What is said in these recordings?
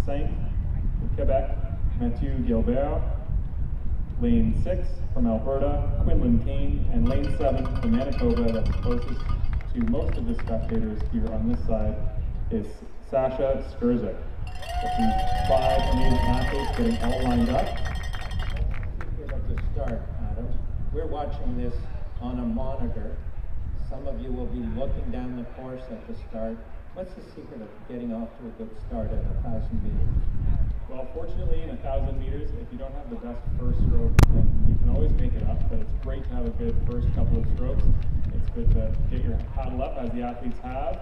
5, Quebec, Mathieu Gilbert. Lane 6 from Alberta, Quinlan Kane, and lane 7 from Manitoba, that's closest to most of the spectators here on this side, is Sasha Skurzik. With these 5 amazing athletes getting all lined up. Secret of the start, Adam. We're watching this on a monitor. Some of you will be looking down the course at the start. What's the secret of getting off to a good start at 1,000 meters? Well, fortunately, in 1,000 meters, if you don't have the best first stroke, then you can always make it up, but it's great to have a good first couple of strokes. It's good to get your paddle up, as the athletes have.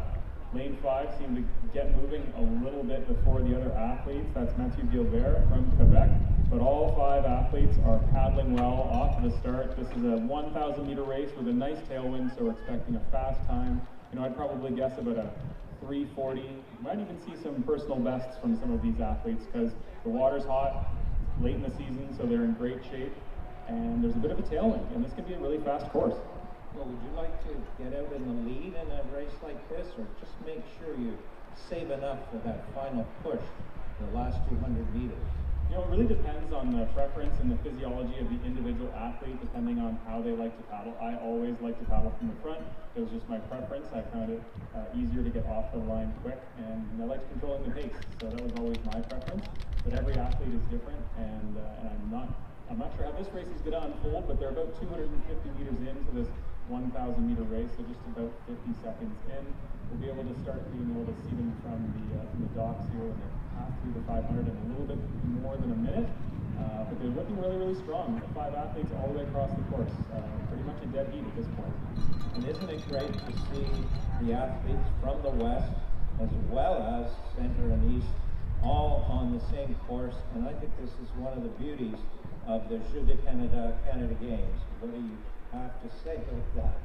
Lane 5 seemed to get moving a little bit before the other athletes. That's Mathieu Gilbert from Quebec, but all 5 athletes are paddling well off to the start. This is a 1,000 meter race with a nice tailwind, so we're expecting a fast time. You know, I'd probably guess about a 3:40. You might even see some personal bests from some of these athletes because the water's hot, late in the season, so they're in great shape, and there's a bit of a tailwind, and this can be a really fast course. Well, would you like to get out in the lead in a race like this, or just make sure you save enough for that final push, the last 200 meters? You know, it really depends on the preference and the physiology of the individual athlete, depending on how they like to paddle. I always like to paddle from the front. It was just my preference. I found it easier to get off the line quick, and I liked controlling the pace, so that was always my preference. But every athlete is different, and I'm not sure how this race is going to unfold, but they're about 250 meters into this 1,000 meter race, so just about 50 seconds in. We'll be able to start being able to see them from the docks here when they pass through the 500 in a little bit more than a minute. But they're looking really, really strong. The 5 athletes all the way across the course. Pretty much a dead heat at this point. And isn't it great to see the athletes from the West, as well as Center and East, all on the same course? And I think this is one of the beauties of the Jeux de Canada Games. What do you have to say about that?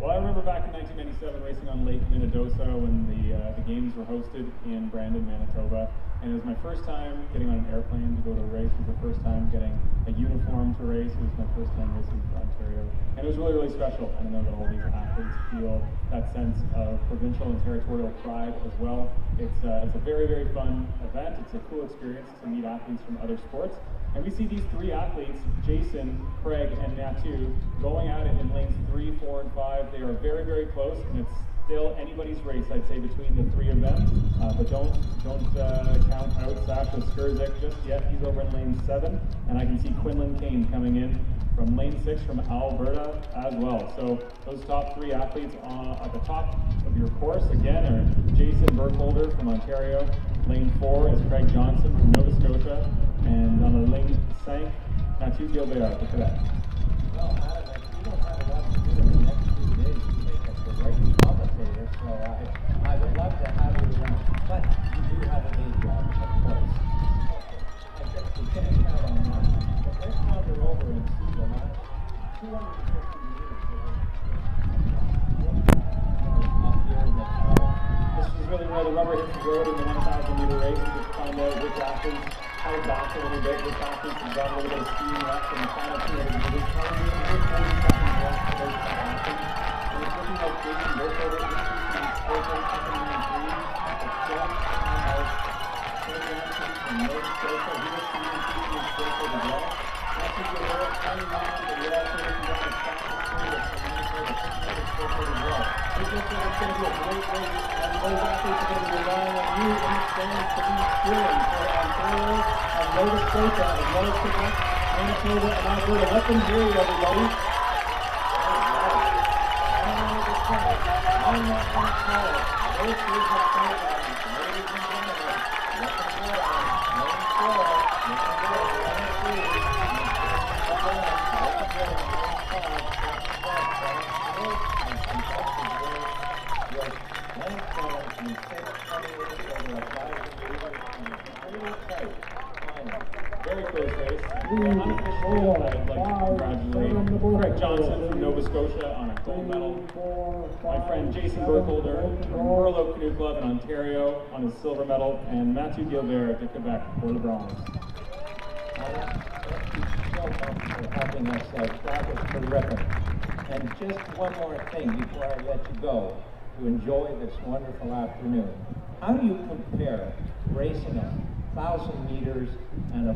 Well, I remember back in 1997 racing on Lake Minnedosa when the games were hosted in Brandon, Manitoba, and it was my first time getting on an airplane to go to a race. It was the first time getting a uniform to race. It was my first time racing for Ontario, and it was really, really special. I know that all these athletes feel that sense of provincial and territorial pride as well. It's a very, very fun event. It's a cool experience to meet athletes from other sports. And we see these 3 athletes, Jason, Craig, and Mathieu, going at it in lanes 3, 4, and 5. They are very, very close, and it's still anybody's race, I'd say, between the 3 of them. But don't count out Sasha Skurzik just yet. He's over in lane 7, and I can see Quinlan Kane coming in from lane 6 from Alberta as well. So those top 3 athletes at the top of your course, again, are Jason Burkholder from Ontario. Lane 4 is Craig Johnson from Nova Scotia. And on the lane 5, Mathieu Gilbert of Quebec. Well, Adam, if you don't have a lot to do in the next few days, you make us a great commentator, so I would love to have you around. But you do have a day job, of course. I guess we can't count on that. But let's wander over and see the last 250 meters up here in the tower. This is really where the rubber hits the road in the 1,000 meter race. You just find out which athletes held back a little bit, which athletes have got a little bit of steam left in the final 200 meters. Probably under 40 seconds left for those athletes. And it's looking like Jason Burkholder is in Scotia coming in 3. It's just out. Craig Johnson from Nova Scotia. He was seeing in Scotia as well. Mathieu Gilbert coming on, but we're also looking at the fastest speed of Manitoba, Scotia as well. This looks like it's going to be a great race, and those athletes are going to be relying on you in the stands to be steering for Ontario and Nova Scotia, as well as Quebec, Manitoba, and Alberta. Let them hear you, everybody. I'm not going to call it. This is my fight line. Ladies and gentlemen, let them go on. Lane 4, let them go on. Lane 3, let them go on. Very close race. Unofficially, I'd like to congratulate Craig Johnson from Nova Scotia on a gold medal. My friend Jason Burkholder from Merlot Canoe Club in Ontario on his silver medal, and Mathieu Gilbert of Quebec for the bronze. Thank you so much for helping us out. That was terrific. And just one more thing before I let you go to enjoy this wonderful afternoon. How do you compare racing 1,000 meters and a